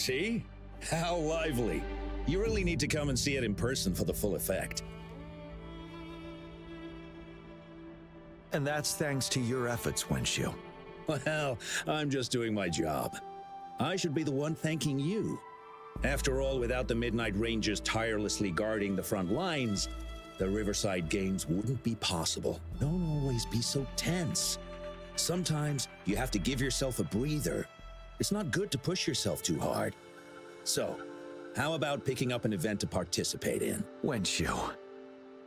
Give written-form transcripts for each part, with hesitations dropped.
See? How lively. You really need to come and see it in person for the full effect. And that's thanks to your efforts, Wenshu. Well, I'm just doing my job. I should be the one thanking you. After all, without the Midnight Rangers tirelessly guarding the front lines, the Riverside Games wouldn't be possible. Don't always be so tense. Sometimes you have to give yourself a breather. It's not good to push yourself too hard. So, how about picking up an event to participate in? Wenshu,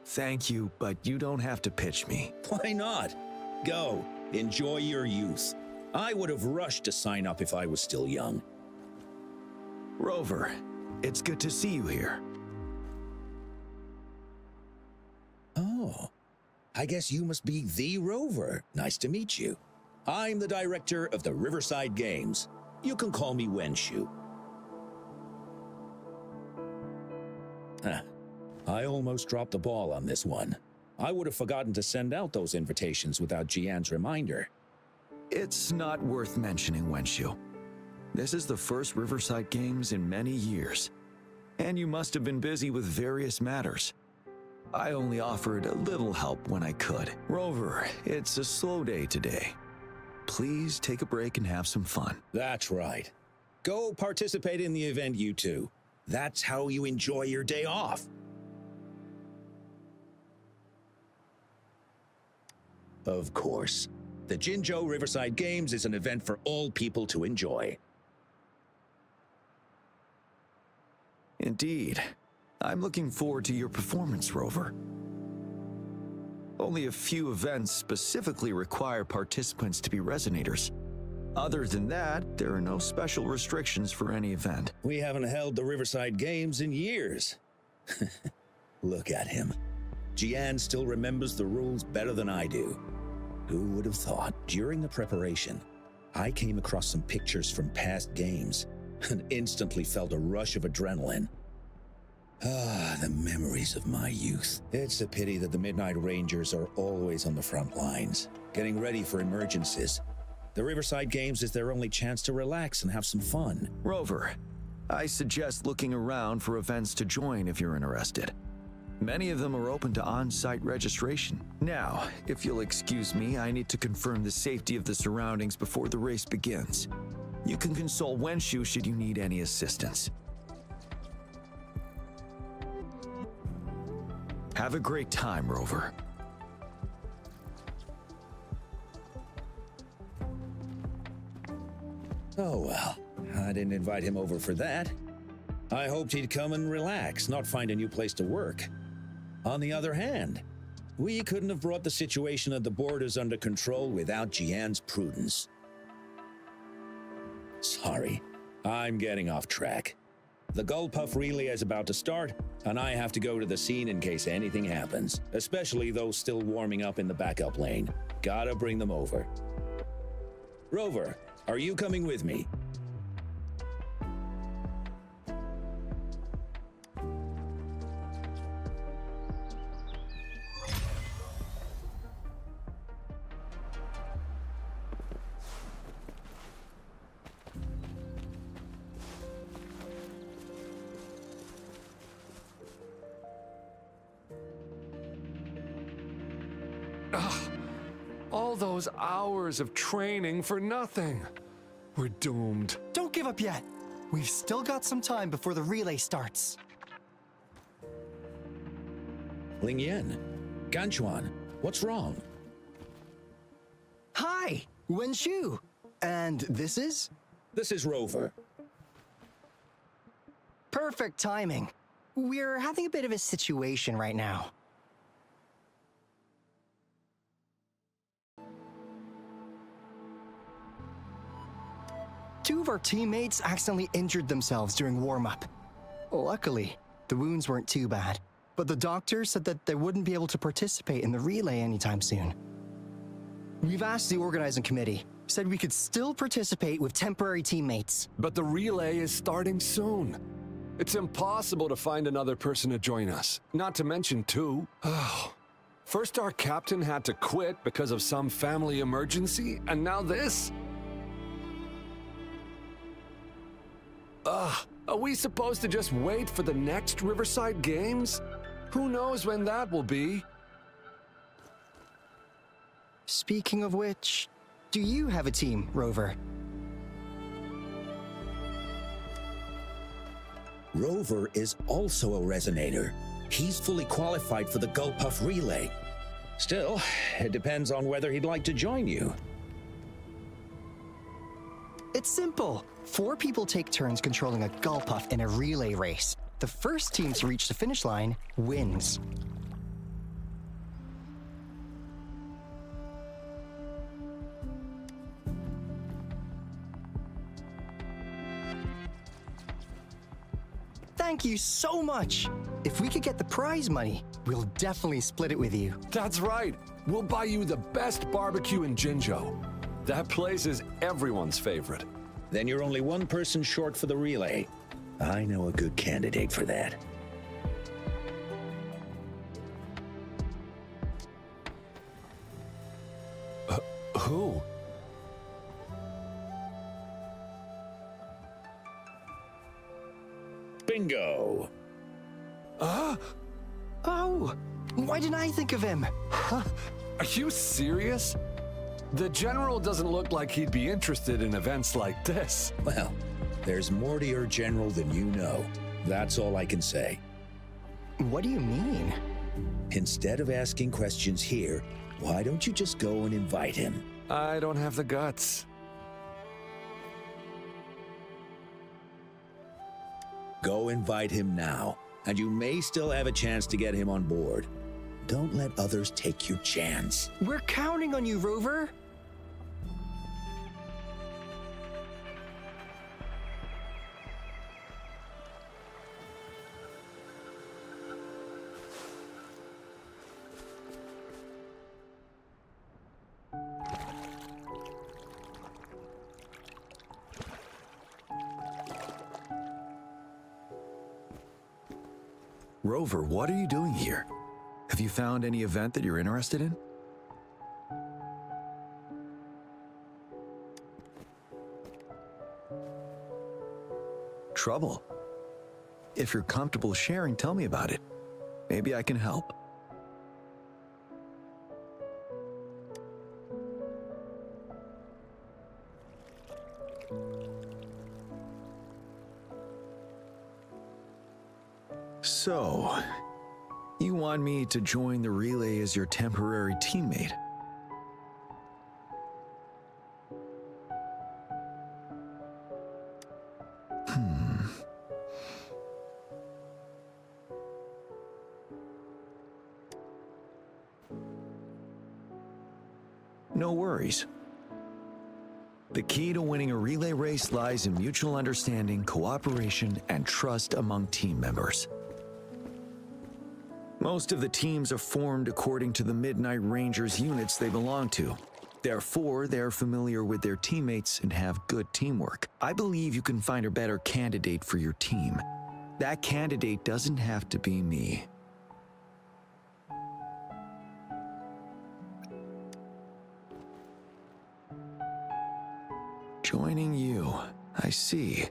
thank you, but you don't have to pitch me. Why not? Go, enjoy your youth. I would have rushed to sign up if I was still young. Rover, it's good to see you here. Oh, I guess you must be the Rover. Nice to meet you. I'm the director of the Riverside Games. You can call me Wenshu. I almost dropped the ball on this one. I would have forgotten to send out those invitations without Jiyan's reminder. It's not worth mentioning, Wenshu. This is the first Riverside Games in many years, and you must have been busy with various matters. I only offered a little help when I could. Rover, it's a slow day today. Please take a break and have some fun. That's right. Go participate in the event, you two. That's how you enjoy your day off. Of course. The Jinzhou Riverside Games is an event for all people to enjoy. Indeed. I'm looking forward to your performance, Rover. Only a few events specifically require participants to be Resonators. Other than that, there are no special restrictions for any event. We haven't held the Riverside Games in years. Look at him. Jiyan still remembers the rules better than I do. Who would have thought? During the preparation, I came across some pictures from past games and instantly felt a rush of adrenaline. Ah, the memories of my youth. It's a pity that the Midnight Rangers are always on the front lines, getting ready for emergencies. The Riverside Games is their only chance to relax and have some fun. Rover, I suggest looking around for events to join if you're interested. Many of them are open to on-site registration. Now, if you'll excuse me, I need to confirm the safety of the surroundings before the race begins. You can consult Wenshu should you need any assistance. Have a great time, Rover. Oh well, I didn't invite him over for that. I hoped he'd come and relax, not find a new place to work. On the other hand, we couldn't have brought the situation at the borders under control without Jiyan's prudence. Sorry, I'm getting off track. The Gullpuff relay is about to start, and I have to go to the scene in case anything happens, especially those still warming up in the backup lane. Gotta bring them over. Rover, are you coming with me? All those hours of training for nothing. We're doomed. Don't give up yet. We've still got some time before the relay starts. Lingyan, Ganchuan, what's wrong? Hi, Wenshu. And this is? This is Rover. Perfect timing. We're having a bit of a situation right now. Two of our teammates accidentally injured themselves during warm-up. Luckily, the wounds weren't too bad, but the doctor said that they wouldn't be able to participate in the relay anytime soon. We've asked the organizing committee, said we could still participate with temporary teammates. But the relay is starting soon. It's impossible to find another person to join us, not to mention two. Oh. First our captain had to quit because of some family emergency, and now this? Are we supposed to just wait for the next Riverside Games? Who knows when that will be? Speaking of which, do you have a team, Rover? Rover is also a resonator. He's fully qualified for the Gulpuff Relay. Still, it depends on whether he'd like to join you. It's simple. 4 people take turns controlling a Gulpuff in a relay race. The first team to reach the finish line wins. Thank you so much. If we could get the prize money, we'll definitely split it with you. That's right. We'll buy you the best barbecue in Jinzhou. That place is everyone's favorite. Then you're only one person short for the relay. I know a good candidate for that. Who? Bingo! Oh, why didn't I think of him? Are you serious? The General doesn't look like he'd be interested in events like this. Well, there's more to your general than you know. That's all I can say. What do you mean? Instead of asking questions here, why don't you just go and invite him? I don't have the guts. Go invite him now, and you may still have a chance to get him on board. Don't let others take your chance. We're counting on you, Rover. Rover, what are you doing here? Have you found any event that you're interested in? Trouble? If you're comfortable sharing, tell me about it. Maybe I can help. So, you want me to join the relay as your temporary teammate? No worries. The key to winning a relay race lies in mutual understanding, cooperation, and trust among team members. Most of the teams are formed according to the Midnight Rangers units they belong to. Therefore, they're familiar with their teammates and have good teamwork. I believe you can find a better candidate for your team. That candidate doesn't have to be me. Joining you, I see.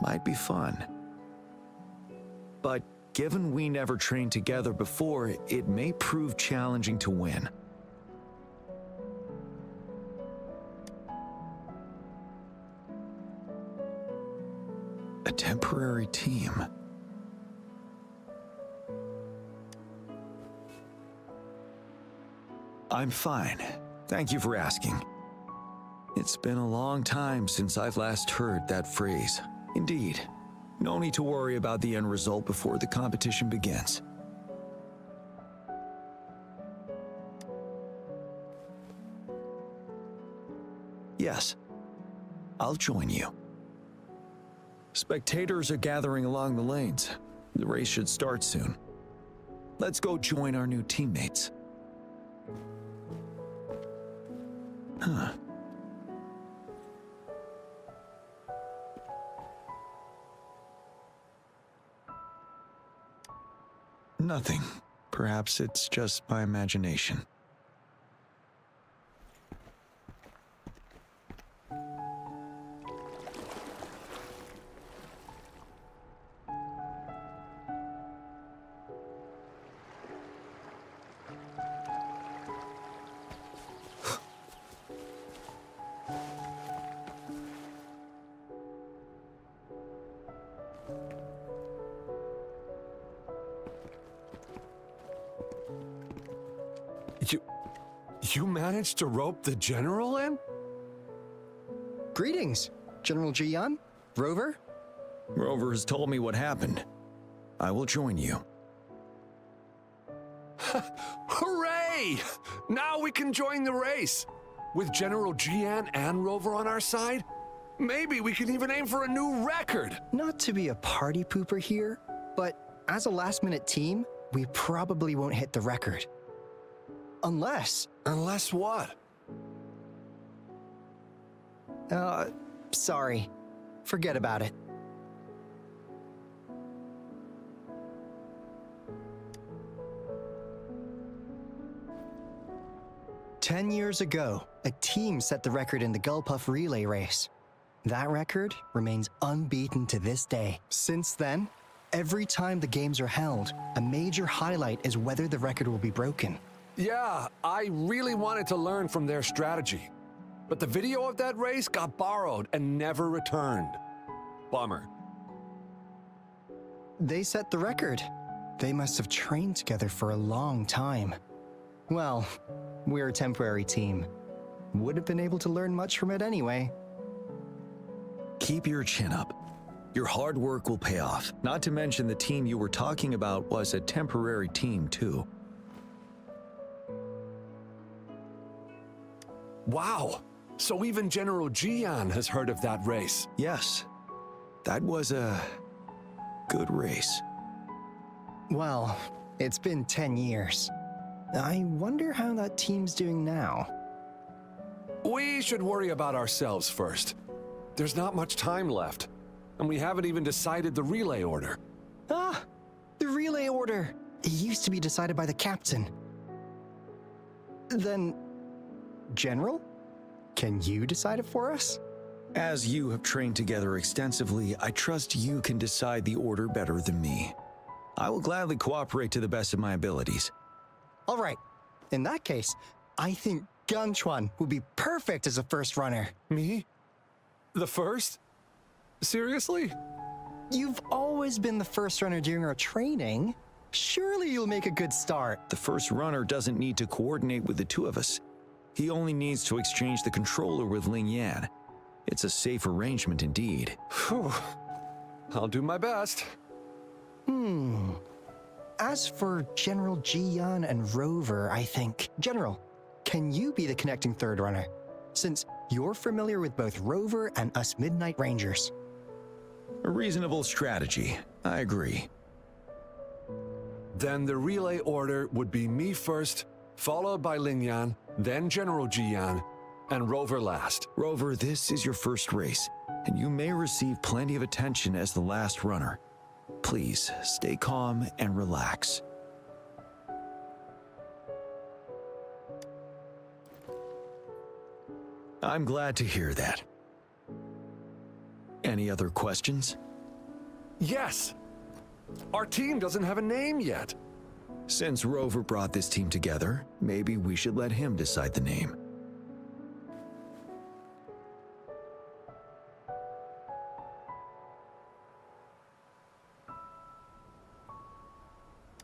Might be fun. But given we never trained together before, it may prove challenging to win. A temporary team. I'm fine. Thank you for asking. It's been a long time since I've last heard that phrase. Indeed. No need to worry about the end result before the competition begins. Yes, I'll join you. Spectators are gathering along the lanes. The race should start soon. Let's go join our new teammates. Huh. Nothing. Perhaps it's just my imagination. You managed to rope the general in? Greetings, General Jiyan, Rover. Rover has told me what happened. I will join you. Hooray! Now we can join the race. With General Jiyan and Rover on our side, maybe we can even aim for a new record. Not to be a party pooper here, but as a last-minute team, we probably won't hit the record. Unless... Unless what? Sorry. Forget about it. "10 years ago, a team set the record in the Gulpuff relay race. That record remains unbeaten to this day. Since then, every time the games are held, a major highlight is whether the record will be broken. Yeah, I really wanted to learn from their strategy. But the video of that race got borrowed and never returned. Bummer. They set the record. They must have trained together for a long time. Well, we're a temporary team. Would have been able to learn much from it anyway. Keep your chin up. Your hard work will pay off. Not to mention the team you were talking about was a temporary team, too. Wow! So even General Jiyan has heard of that race. Yes, that was a good race. Well, it's been 10 years. I wonder how that team's doing now. We should worry about ourselves first. There's not much time left, and we haven't even decided the relay order. Ah, the relay order. It used to be decided by the captain. Then, General, can you decide it for us? As you have trained together extensively, I trust you can decide the order better than me. I will gladly cooperate to the best of my abilities. All right. In that case, I think Gunchuan would be perfect as a first runner. Me? The first? Seriously? You've always been the first runner during our training. Surely you'll make a good start. The first runner doesn't need to coordinate with the two of us. He only needs to exchange the controller with Ling Yan. It's a safe arrangement indeed. Whew. I'll do my best. As for General Jiyan and Rover, I think... General, can you be the connecting third runner? Since you're familiar with both Rover and us Midnight Rangers. A reasonable strategy. I agree. Then the relay order would be me first, followed by Ling Yan, then General Jiyan, and Rover last. Rover, this is your first race, and you may receive plenty of attention as the last runner. Please, stay calm and relax. I'm glad to hear that. Any other questions? Yes! Our team doesn't have a name yet. Since Rover brought this team together, maybe we should let him decide the name.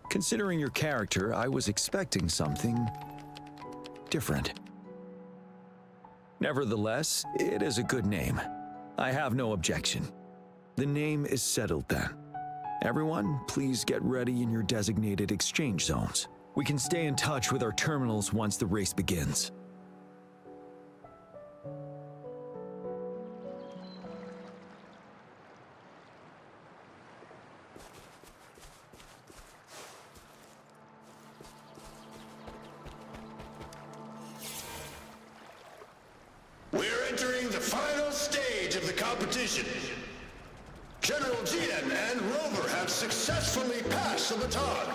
Considering your character, I was expecting something different. Nevertheless, it is a good name. I have no objection. The name is settled then. Everyone, please get ready in your designated exchange zones. We can stay in touch with our terminals once the race begins. We're entering the final stage of the competition. General Jiyan and Rover have successfully passed the baton.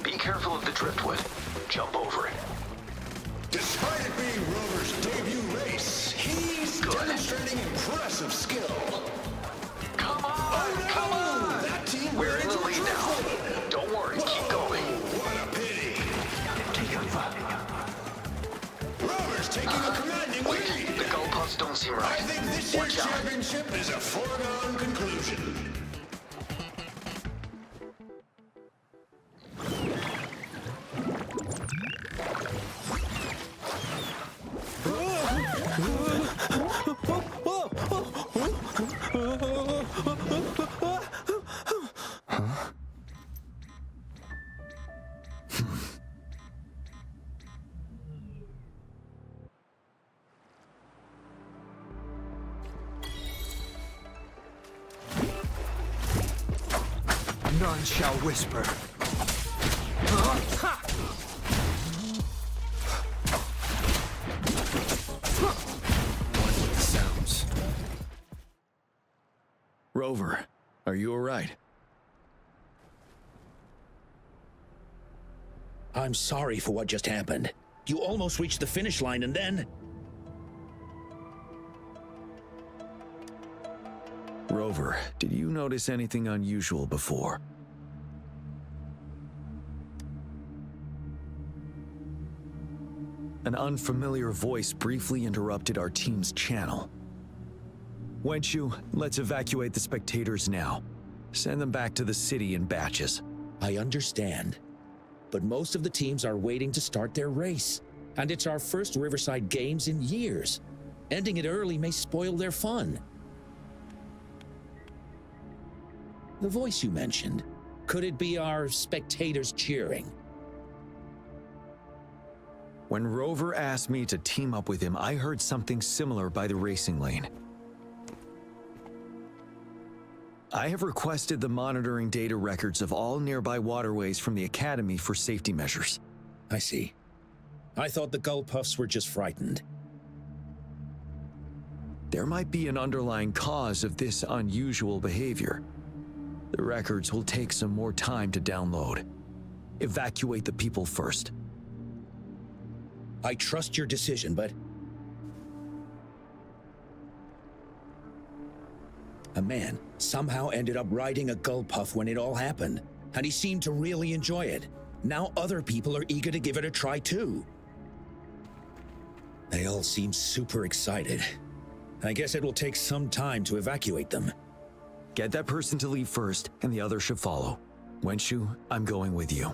Be careful of the driftwood. Jump over it. Despite it being Rover's debut race, he's demonstrating impressive skill. Come on! Oh, no! Come on! That team We're in the wins lead now. driftwood. Don't worry, keep going. What a pity. Rover's taking a commanding lead. The goalposts don't seem right. I think this year's Watch out. championship is a foregone conclusion. None shall whisper. What with the sounds? Rover, are you all right? I'm sorry for what just happened. You almost reached the finish line and then... Rover, did you notice anything unusual before? An unfamiliar voice briefly interrupted our team's channel. Wenchu, let's evacuate the spectators now. Send them back to the city in batches. I understand. But most of the teams are waiting to start their race. And it's our first Riverside Games in years. Ending it early may spoil their fun. The voice you mentioned, could it be our spectators cheering? When Rover asked me to team up with him, I heard something similar by the racing lane. I have requested the monitoring data records of all nearby waterways from the Academy for safety measures. I see. I thought the Gull Puffs were just frightened. There might be an underlying cause of this unusual behavior. The records will take some more time to download. Evacuate the people first. I trust your decision, but... A man somehow ended up riding a Gull Puff when it all happened, and he seemed to really enjoy it. Now other people are eager to give it a try too. They all seem super excited. I guess it will take some time to evacuate them. Get that person to leave first, and the others should follow. Wenchu, I'm going with you.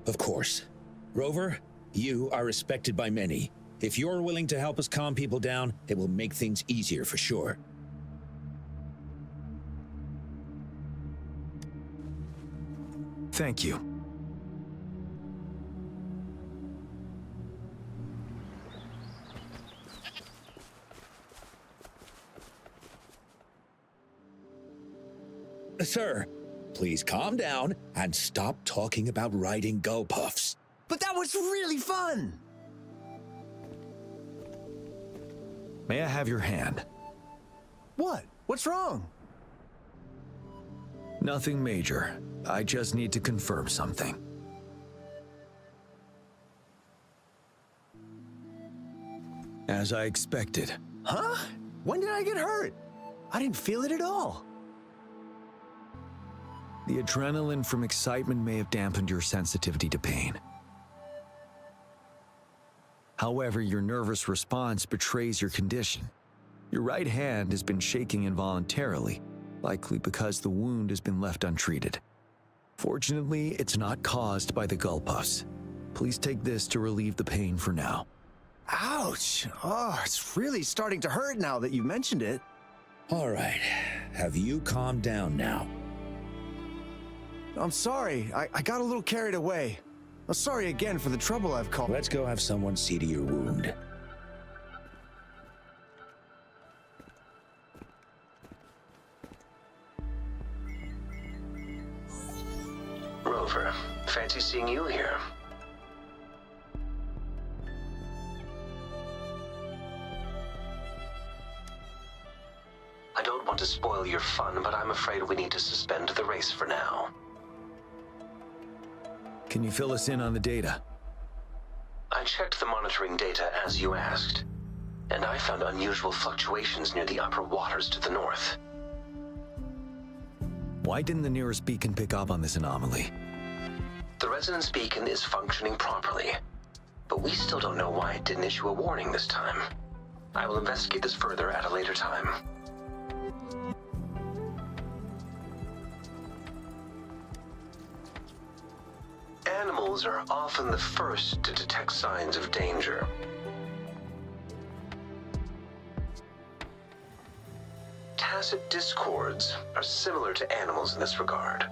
Of course. Rover, you are respected by many. If you're willing to help us calm people down, it will make things easier for sure. Thank you. Sir, please calm down and stop talking about riding Gull Puffs. But that was really fun! May I have your hand? What? What's wrong? Nothing major. I just need to confirm something. As I expected. Huh? When did I get hurt? I didn't feel it at all. The adrenaline from excitement may have dampened your sensitivity to pain. However, your nervous response betrays your condition. Your right hand has been shaking involuntarily, likely because the wound has been left untreated. Fortunately, it's not caused by the Gull Puffs. Please take this to relieve the pain for now. Ouch! Oh, it's really starting to hurt now that you mentioned it. All right, have you calmed down now? I'm sorry, I got a little carried away. I'm sorry again for the trouble I've caused. Let's go have someone see to your wound. Rover, fancy seeing you here. I don't want to spoil your fun, but I'm afraid we need to suspend the race for now. Can you fill us in on the data? I checked the monitoring data as you asked, and I found unusual fluctuations near the upper waters to the north. Why didn't the nearest beacon pick up on this anomaly? The resonance beacon is functioning properly, but we still don't know why it didn't issue a warning this time. I will investigate this further at a later time. Animals are often the first to detect signs of danger. Tacit discords are similar to animals in this regard.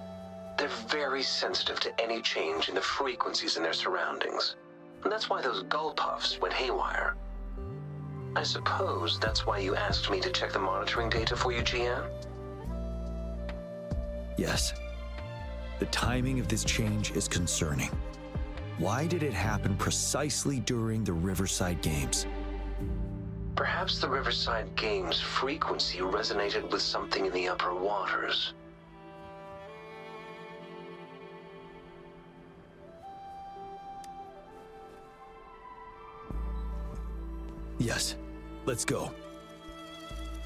They're very sensitive to any change in the frequencies in their surroundings. And that's why those Gull Puffs went haywire. I suppose that's why you asked me to check the monitoring data for you, Jiyan? Yes. The timing of this change is concerning. Why did it happen precisely during the Riverside Games? Perhaps the Riverside Games' frequency resonated with something in the upper waters. Yes. Let's go.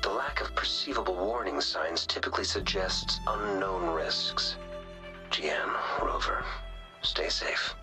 The lack of perceivable warning signs typically suggests unknown risks. Jiyan, Rover, stay safe.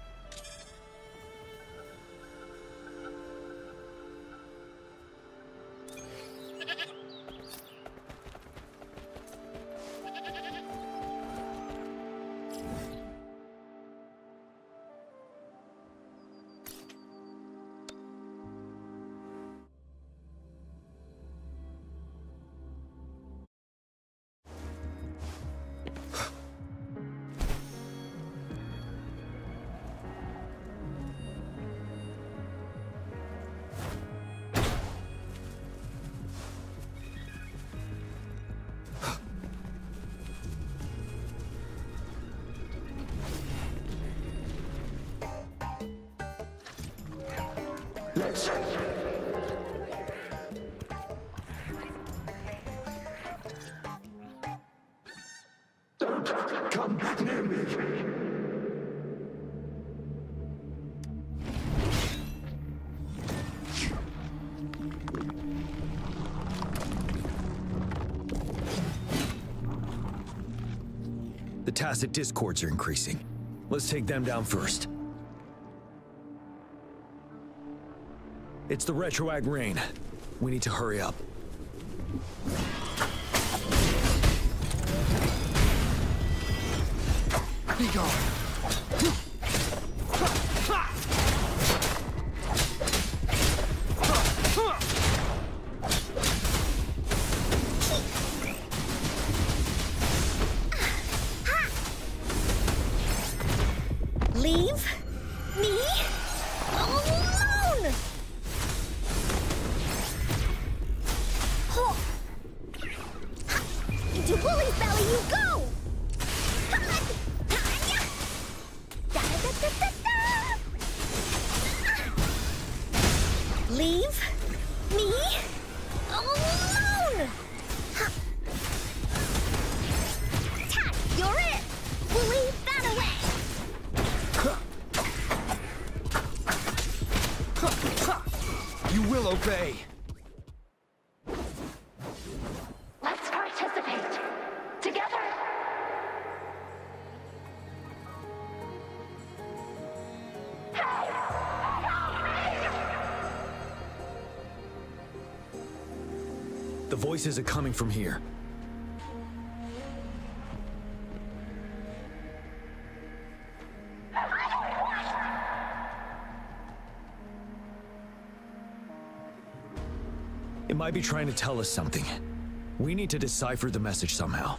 Don't come near me. The tacit discords are increasing. Let's take them down first. It's the retroact rain. We need to hurry up. Be gone. Leave me alone! Into Woolly's belly you go! Leave me alone! Tat, you're it! Woolly, that away! You will obey. Let's participate together! The voices are coming from here. It might be trying to tell us something. We need to decipher the message somehow.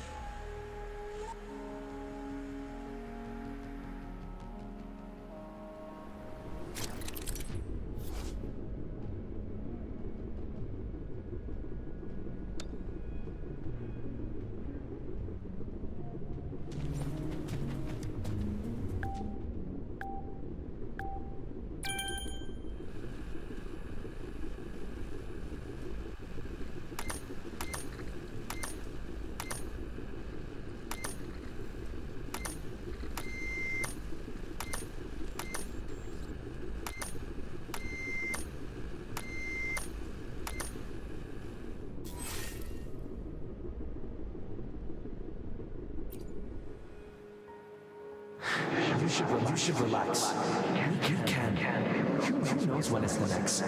You should relax. You can. Who knows when it's the next?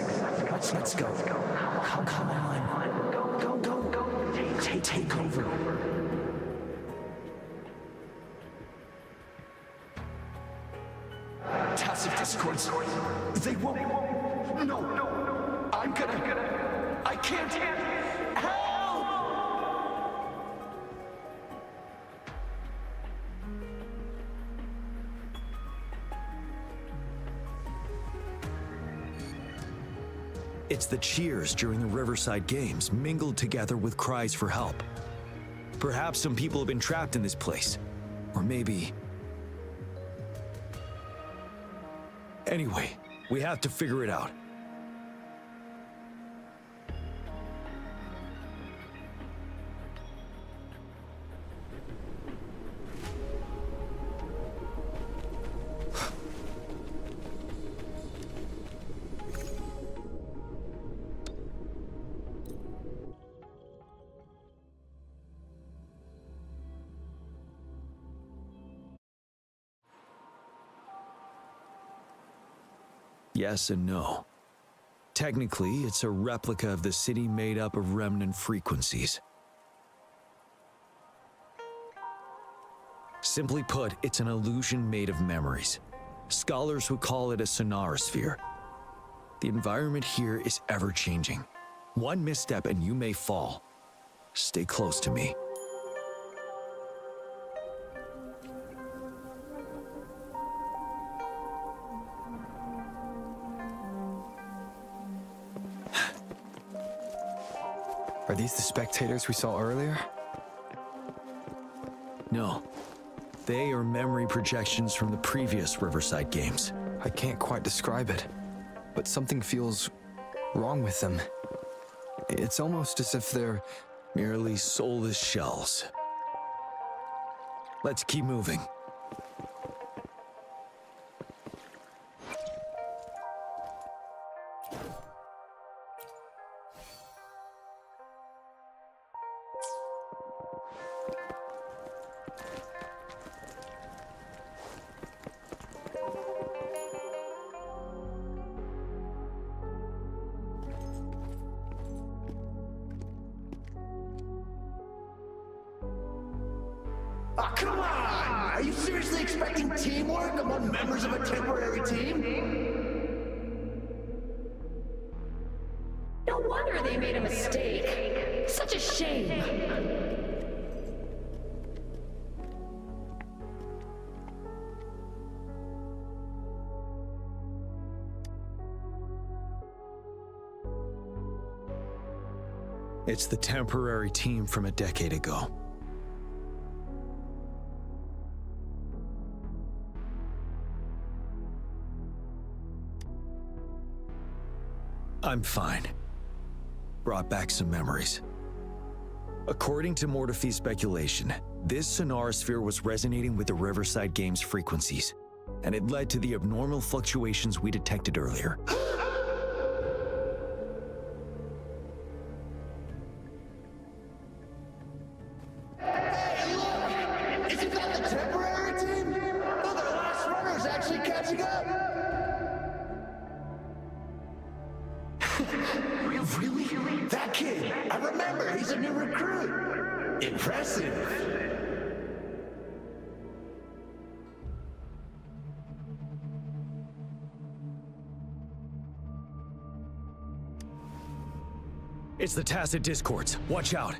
Let's go. Come on. Go. Take over. Tacit discords. They won't. No. I'm gonna. I can't. Help! It's the cheers during the Riverside Games mingled together with cries for help. Perhaps some people have been trapped in this place. Or maybe... Anyway, we have to figure it out. Yes and no. Technically, it's a replica of the city made up of remnant frequencies. Simply put, it's an illusion made of memories. Scholars would call it a sonorosphere. The environment here is ever-changing. One misstep and you may fall. Stay close to me. Are these the spectators we saw earlier? No. They are memory projections from the previous Riverside Games. I can't quite describe it, but something feels wrong with them. It's almost as if they're merely soulless shells. Let's keep moving. Oh, come on! Are you seriously expecting teamwork among members of a temporary team? No wonder they made a mistake. Such a shame. It's the temporary team from a decade ago. I'm fine. Brought back some memories. According to Mortefy's speculation, this sonorosphere was resonating with the Riverside Games frequencies, and it led to the abnormal fluctuations we detected earlier. Hey, look! Isn't that the temporary team? Oh, the last runner's actually catching up! Really? That kid! I remember, he's a new recruit! Impressive! It's the tacit discords. Watch out.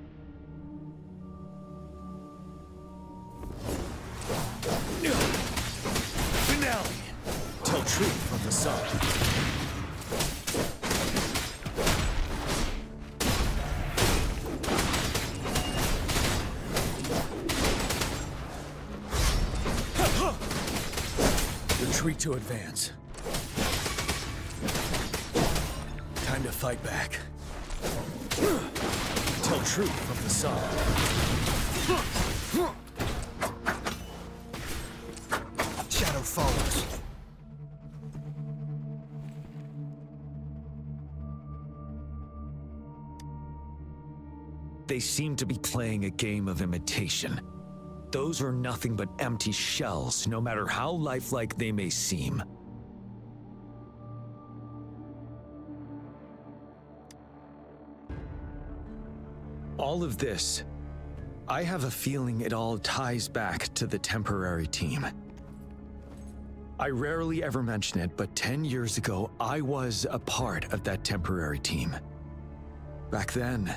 Finale! Tell truth from the sun. Retreat to advance. Time to fight back. Tell truth from the sun. Shadow follows. They seem to be playing a game of imitation. Those are nothing but empty shells, no matter how lifelike they may seem. All of this, I have a feeling it all ties back to the temporary team. I rarely ever mention it, but 10 years ago, I was a part of that temporary team. Back then,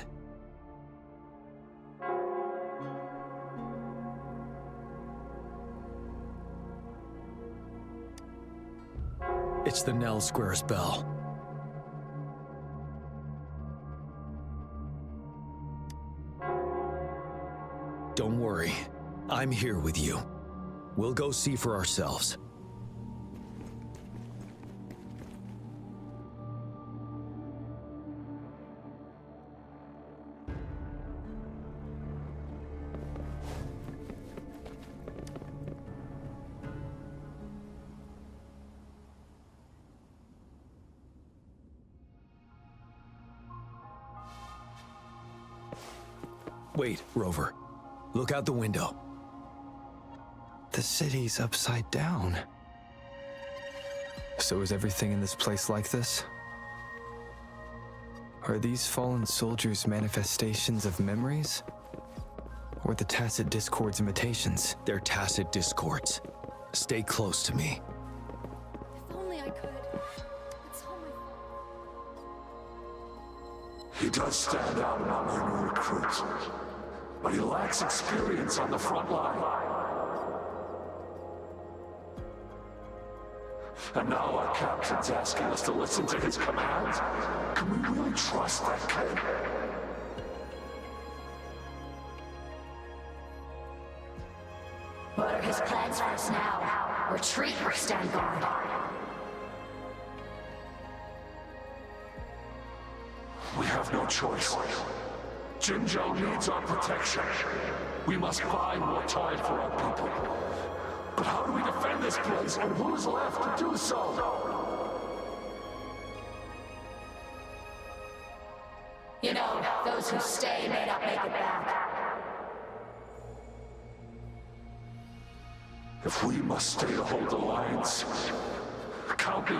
it's the Nell Squares bell. Don't worry. I'm here with you. We'll go see for ourselves. Wait, Rover. Look out the window. The city's upside down. So is everything in this place like this? Are these fallen soldiers manifestations of memories? Or the Tacit Discord's imitations? They're Tacit Discords. Stay close to me. If only I could. It's all my fault. He does stand out among your new recruits, but he lacks experience on the front line. And now our captain's asking us to listen to his commands? Can we really trust that kid? What are his plans for us now? Retreat or stand guard? We have no choice. Jiyan needs our protection. We must buy more time for our people. But how do we defend this place, and who's left to do so? You know, those who stay may not make it back. If we must stay to hold the lines, count me.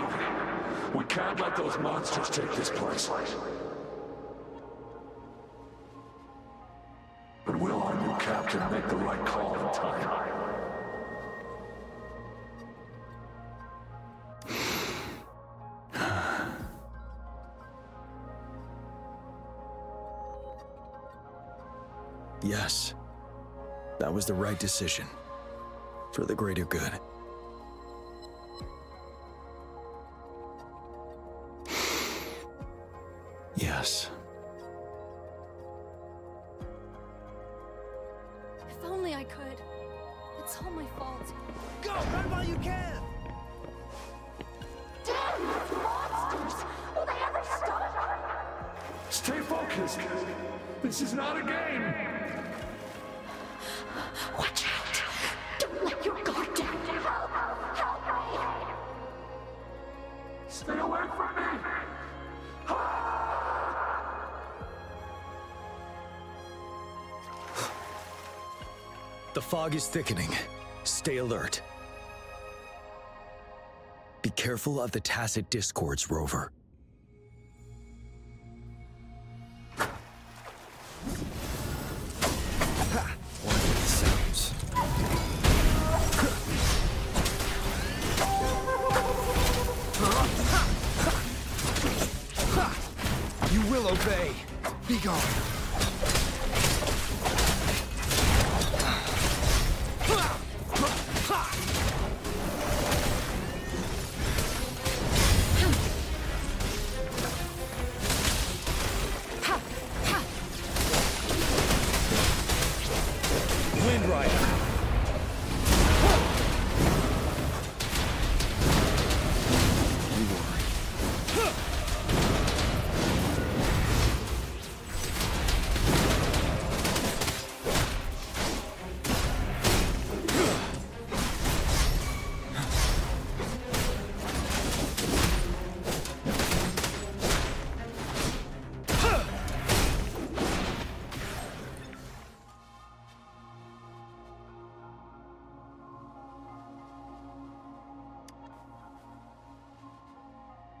We can't let those monsters take this place. But will our new captain make the right call in time? Yes. That was the right decision. For the greater good. Yes. If only I could. It's all my fault. Go! Run while you can! Damn these monsters! Will they ever stop? Stay focused. This is not a game. Watch out! Don't let your guard down! Help! Help me! Stay away from me! The fog is thickening. Stay alert. Be careful of the Tacit Discords, Rover. You will obey. Be gone. Wind Rider.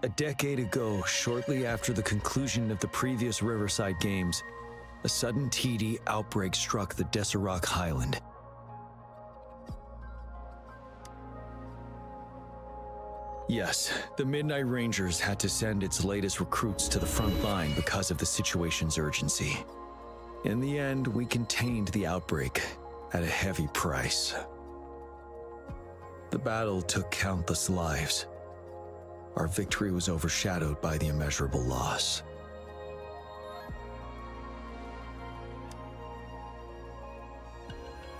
A decade ago, shortly after the conclusion of the previous Riverside Games, a sudden TD outbreak struck the Deserac Highland. Yes, the Midnight Rangers had to send its latest recruits to the front line because of the situation's urgency. In the end, we contained the outbreak at a heavy price. The battle took countless lives. Our victory was overshadowed by the immeasurable loss.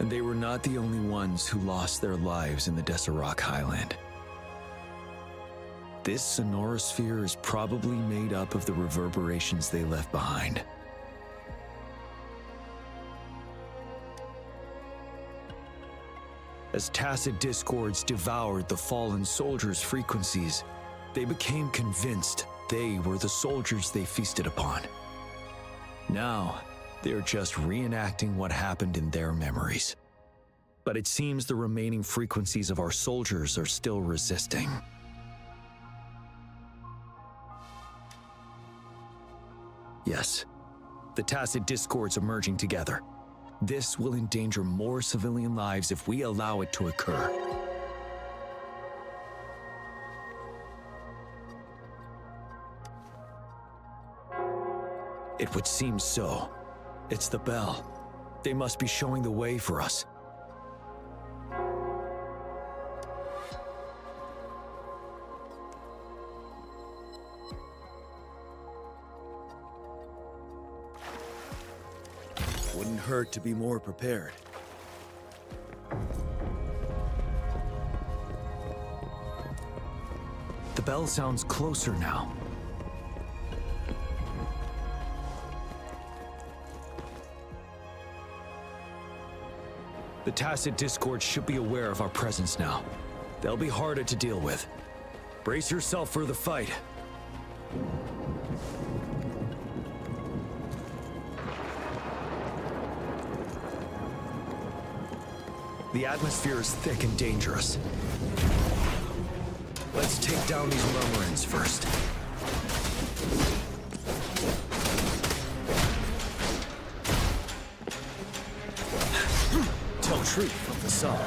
And they were not the only ones who lost their lives in the Desert Highland. This sonorosphere is probably made up of the reverberations they left behind. As tacit discords devoured the fallen soldiers' frequencies, they became convinced they were the soldiers they feasted upon. Now, they're just reenacting what happened in their memories. But it seems the remaining frequencies of our soldiers are still resisting. Yes, the tacit discords emerging together. This will endanger more civilian lives if we allow it to occur. It would seem so. It's the bell. They must be showing the way for us. Wouldn't hurt to be more prepared. The bell sounds closer now. The tacit discord should be aware of our presence now. They'll be harder to deal with. Brace yourself for the fight. The atmosphere is thick and dangerous. Let's take down these murmurins first. Tell truth from the side.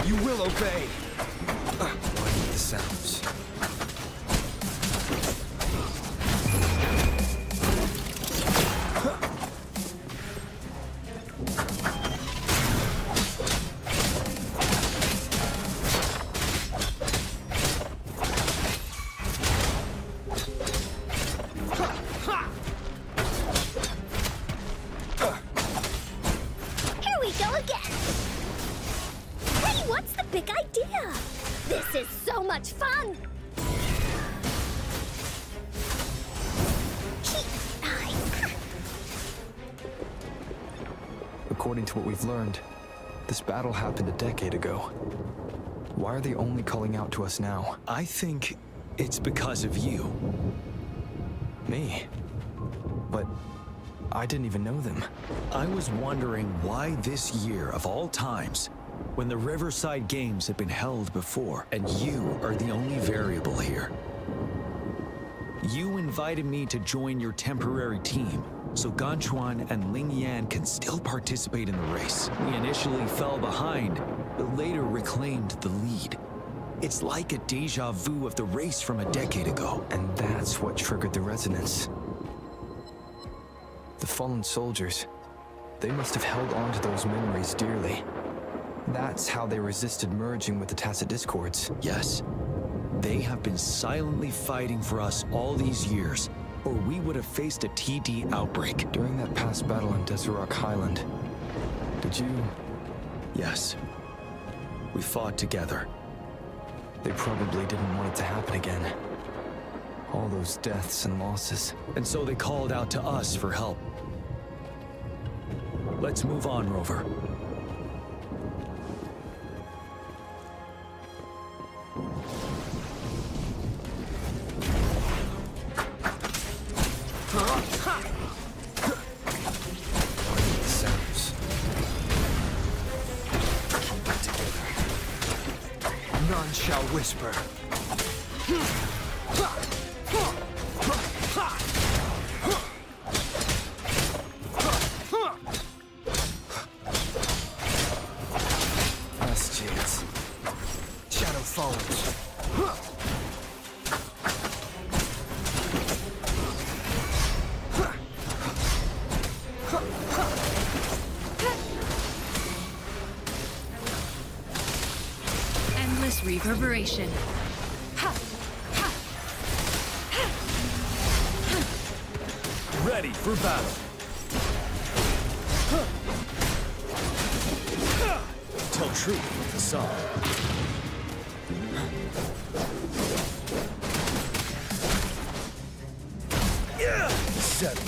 You will obey. Mind the sounds. According to what we've learned, this battle happened a decade ago. Why are they only calling out to us now? I think it's because of you. Me? But I didn't even know them. I was wondering why this year of all times, when the Riverside Games had been held before, and you are the only variable here. You invited me to join your temporary team, so Ganchuan and Ling Yan can still participate in the race. We initially fell behind, but later reclaimed the lead. It's like a deja vu of the race from a decade ago. And that's what triggered the resonance. The fallen soldiers, they must have held on to those memories dearly. That's how they resisted merging with the tacit discords. Yes. They have been silently fighting for us all these years, or we would have faced a TD outbreak. During that past battle in Desert Highland, did you... Yes. We fought together. They probably didn't want it to happen again. All those deaths and losses. And so they called out to us for help. Let's move on, Rover. None shall whisper. Last chance. Shadow follows. Reverberation. Ready for battle. Tell truth with the song. Yeah! Settled.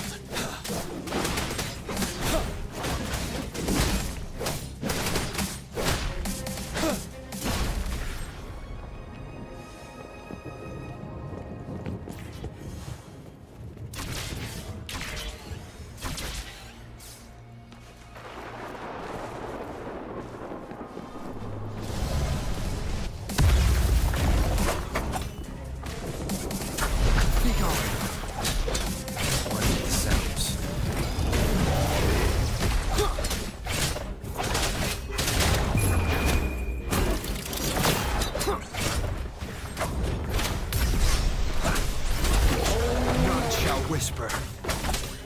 Whisper.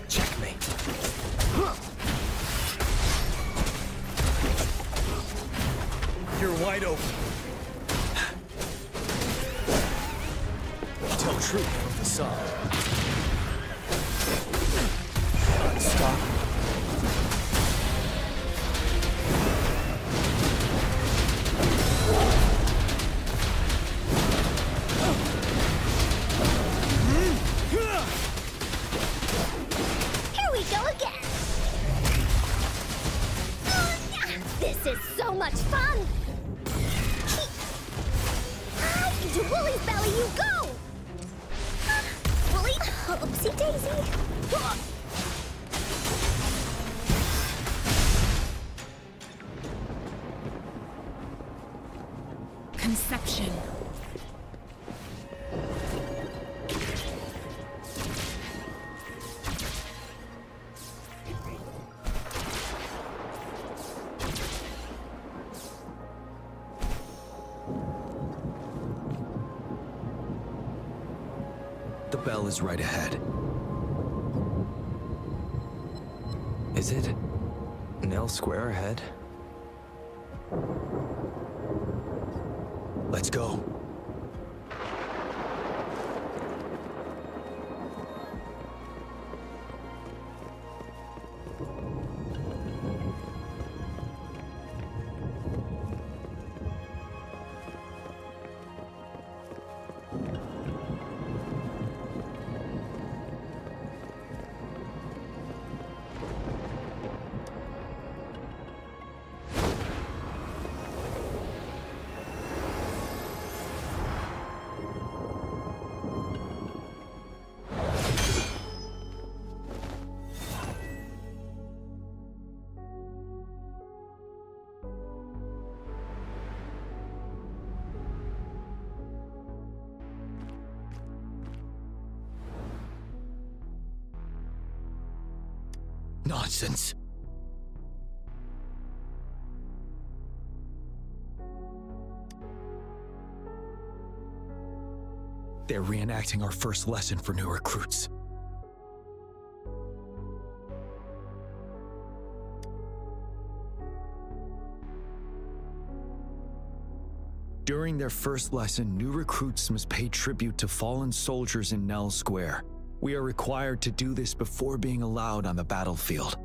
Checkmate. You're wide open. Tell truth from the song. Unstoppable. This is so much fun! Into Wooly's belly you go! Wooly, oopsie daisy! Conception. The bell is right ahead. Is it Nell Square ahead? Let's go. Nonsense. They're reenacting our first lesson for new recruits. During their first lesson, new recruits must pay tribute to fallen soldiers in Nell Square. We are required to do this before being allowed on the battlefield.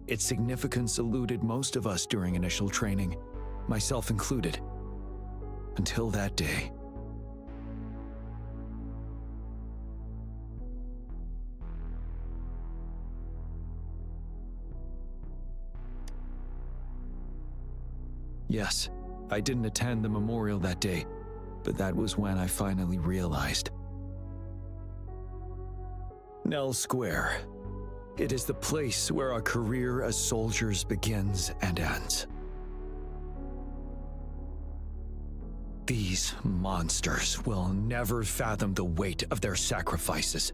Its significance eluded most of us during initial training, myself included, until that day. Yes, I didn't attend the memorial that day, but that was when I finally realized. Nell Square. It is the place where our career as soldiers begins and ends. These monsters will never fathom the weight of their sacrifices.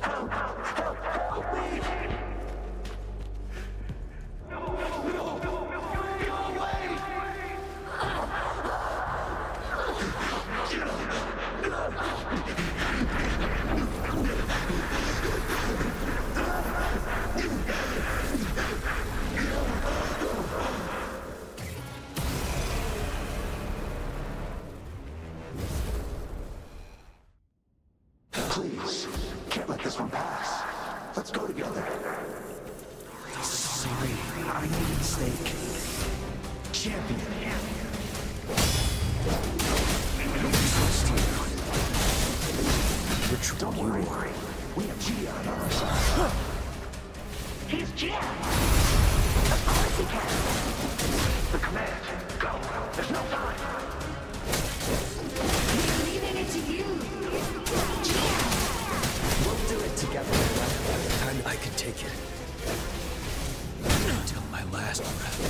Help! Help! Help me! No! Go away! Please, can't let this one pass. Let's go together. Sorry, I made a mistake. Champion. Don't worry. We have Jiyan on our side. He's Jiyan. Of course he can. The command. Go. There's no time. We're leaving it to you. Jiyan. We'll do it together. And I can take it. Until my last breath.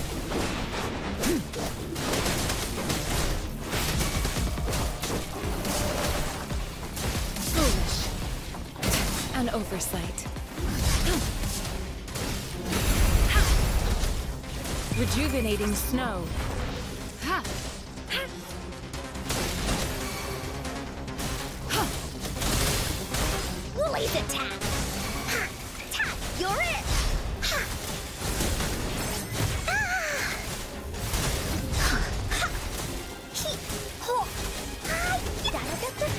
Foolish. An oversight. Rejuvenating snow. Ha! Woolie's attack! Ha! Attack! You're it! Ha!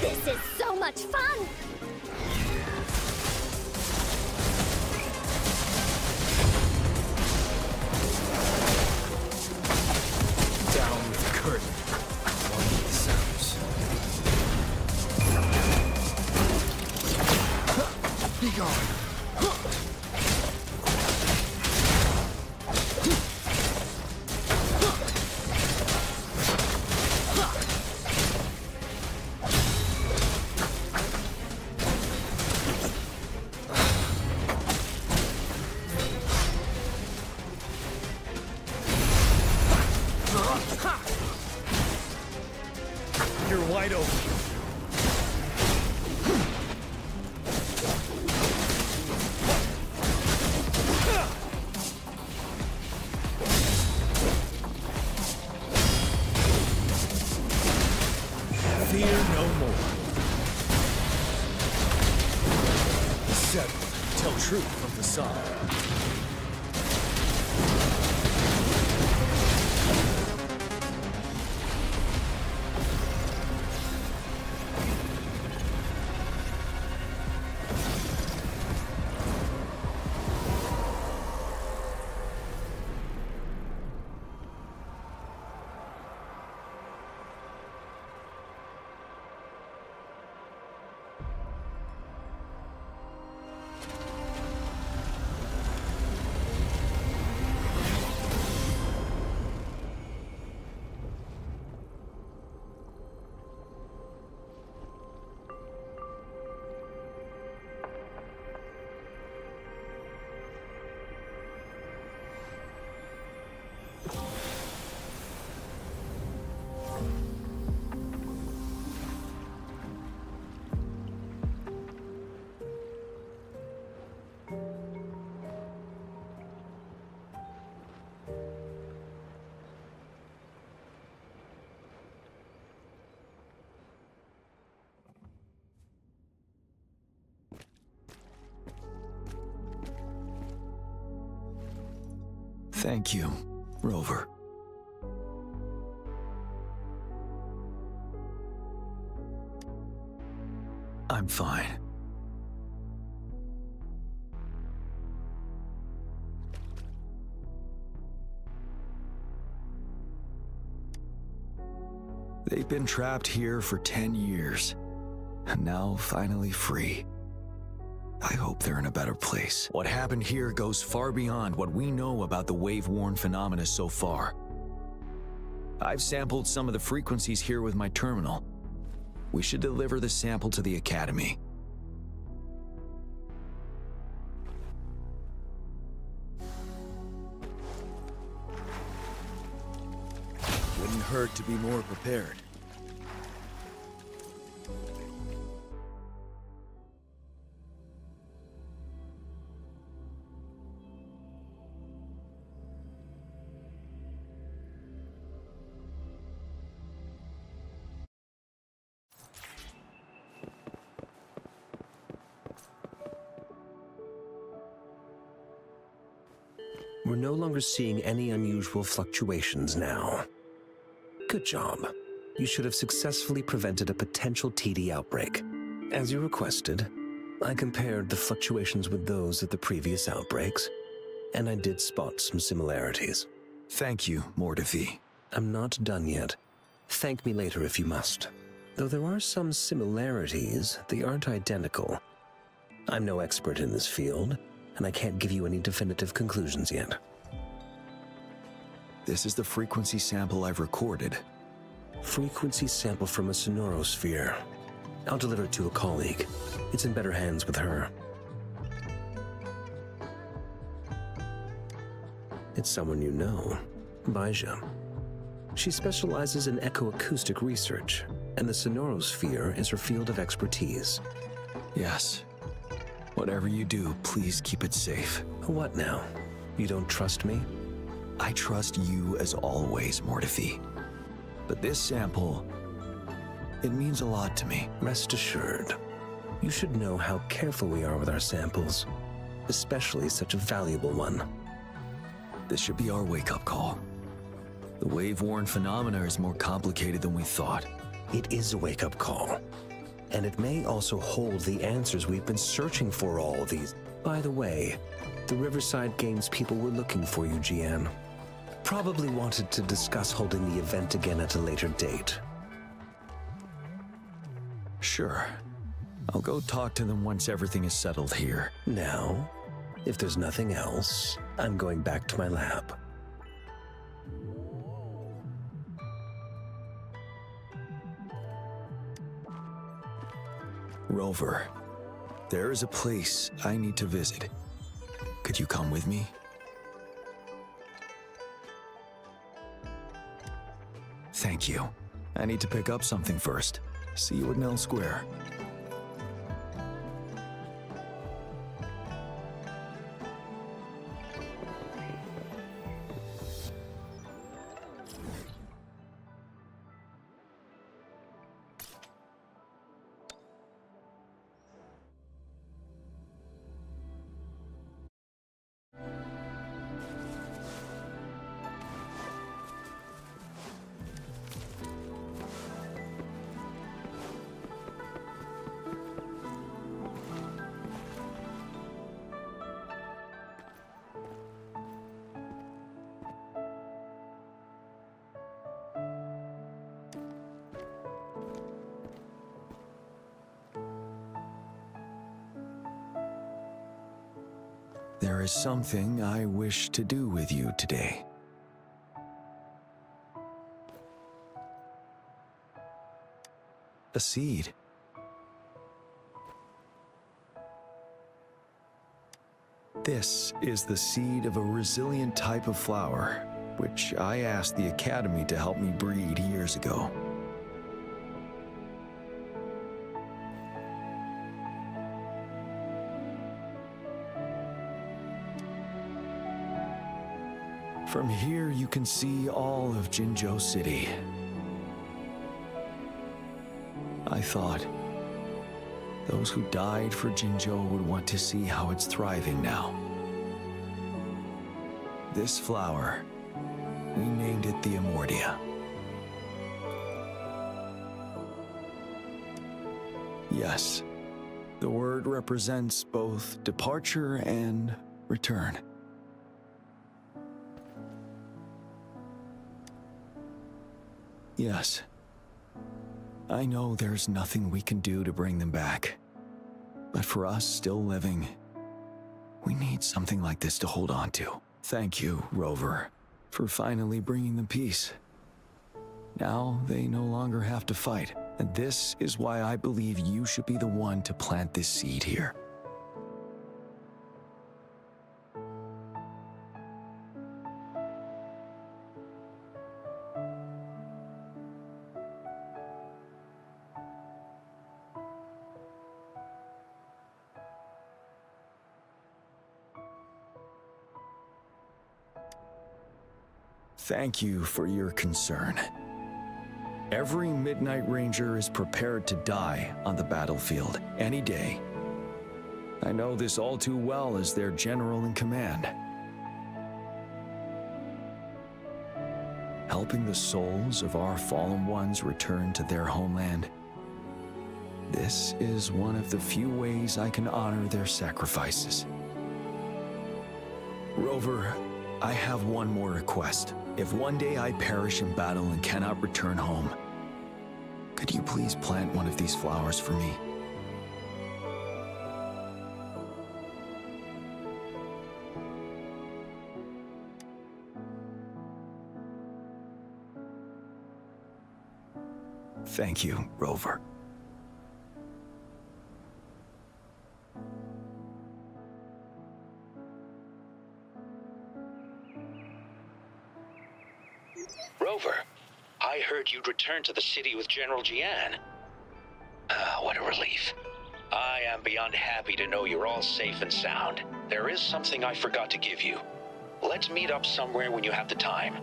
This is so much fun! Down with the curtain. One with the sounds. Be gone. You're wide open. Fear no more. Settle. Tell truth from facade. Thank you, Rover. I'm fine. They've been trapped here for 10 years, and now finally free. I hope they're in a better place. What happened here goes far beyond what we know about the wave-worn phenomena so far. I've sampled some of the frequencies here with my terminal. We should deliver the sample to the Academy. Wouldn't hurt to be more prepared. We're no longer seeing any unusual fluctuations now. Good job. You should have successfully prevented a potential TD outbreak. As you requested, I compared the fluctuations with those of the previous outbreaks, and I did spot some similarities. Thank you, Mordefi. I'm not done yet. Thank me later if you must. Though there are some similarities, they aren't identical. I'm no expert in this field, and I can't give you any definitive conclusions yet. This is the frequency sample I've recorded. Frequency sample from a sonorosphere. I'll deliver it to a colleague. It's in better hands with her. It's someone you know, Baija. She specializes in echoacoustic research, and the sonorosphere is her field of expertise. Yes. Whatever you do, please keep it safe. What now? You don't trust me? I trust you as always, Mordefi. But this sample, it means a lot to me. Rest assured. You should know how careful we are with our samples, especially such a valuable one. This should be our wake-up call. The wave-worn phenomena is more complicated than we thought. It is a wake-up call. And it may also hold the answers we've been searching for all these. By the way, the Riverside Games people were looking for you, Jiyan. Probably wanted to discuss holding the event again at a later date. Sure. I'll go talk to them once everything is settled here. Now, if there's nothing else, I'm going back to my lab. Rover, there is a place I need to visit. Could you come with me? Thank you. I need to pick up something first. See you at Nell Square. There is something I wish to do with you today. A seed. This is the seed of a resilient type of flower, which I asked the Academy to help me breed years ago. From here, you can see all of Jinzhou City. I thought those who died for Jinzhou would want to see how it's thriving now. This flower, we named it the Amordia. Yes, the word represents both departure and return. Yes. I know there's nothing we can do to bring them back. But for us still living, we need something like this to hold on to. Thank you, Rover, for finally bringing them peace. Now they no longer have to fight, and this is why I believe you should be the one to plant this seed here. Thank you for your concern. Every Midnight Ranger is prepared to die on the battlefield any day. I know this all too well as their general in command. helping the souls of our fallen ones return to their homeland. This is one of the few ways I can honor their sacrifices. Rover, I have one more request. If one day I perish in battle and cannot return home, could you please plant one of these flowers for me? Thank you, Rover. Rover, I heard you'd returned to the city with General Jiyan. What a relief. I am beyond happy to know you're all safe and sound. There is something I forgot to give you. Let's meet up somewhere when you have the time.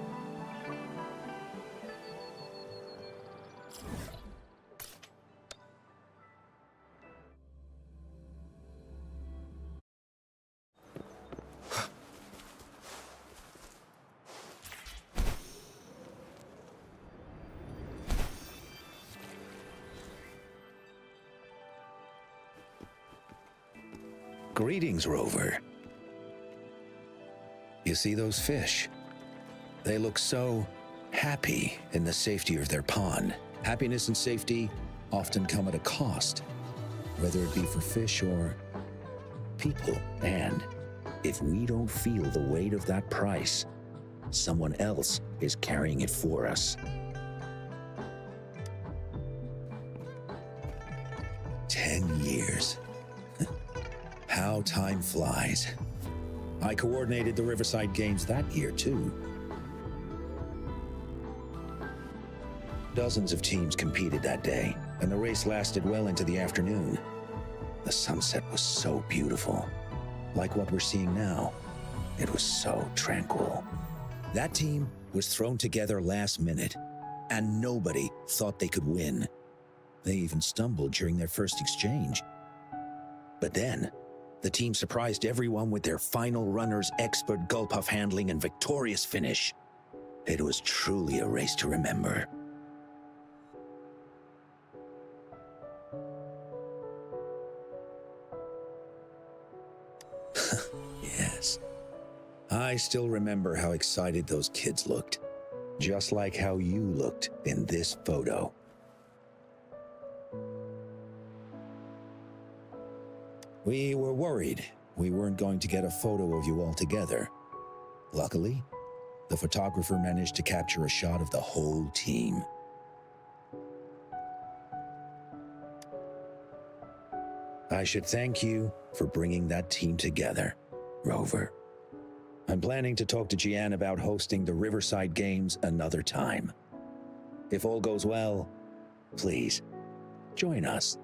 Greetings, Rover. You see those fish? They look so happy in the safety of their pond. Happiness and safety often come at a cost, whether it be for fish or people. And if we don't feel the weight of that price, someone else is carrying it for us. 10 years. How time flies. I coordinated the Riverside Games that year, too. Dozens of teams competed that day, and the race lasted well into the afternoon. The sunset was so beautiful. Like what we're seeing now, it was so tranquil. That team was thrown together last minute, and nobody thought they could win. They even stumbled during their first exchange. But then, the team surprised everyone with their final runner's expert gulp-puff handling and victorious finish. It was truly a race to remember. Yes. I still remember how excited those kids looked. Just like how you looked in this photo. We were worried we weren't going to get a photo of you all together. Luckily, the photographer managed to capture a shot of the whole team. I should thank you for bringing that team together, Rover. I'm planning to talk to Jiyan about hosting the Riverside Games another time. If all goes well, please, join us.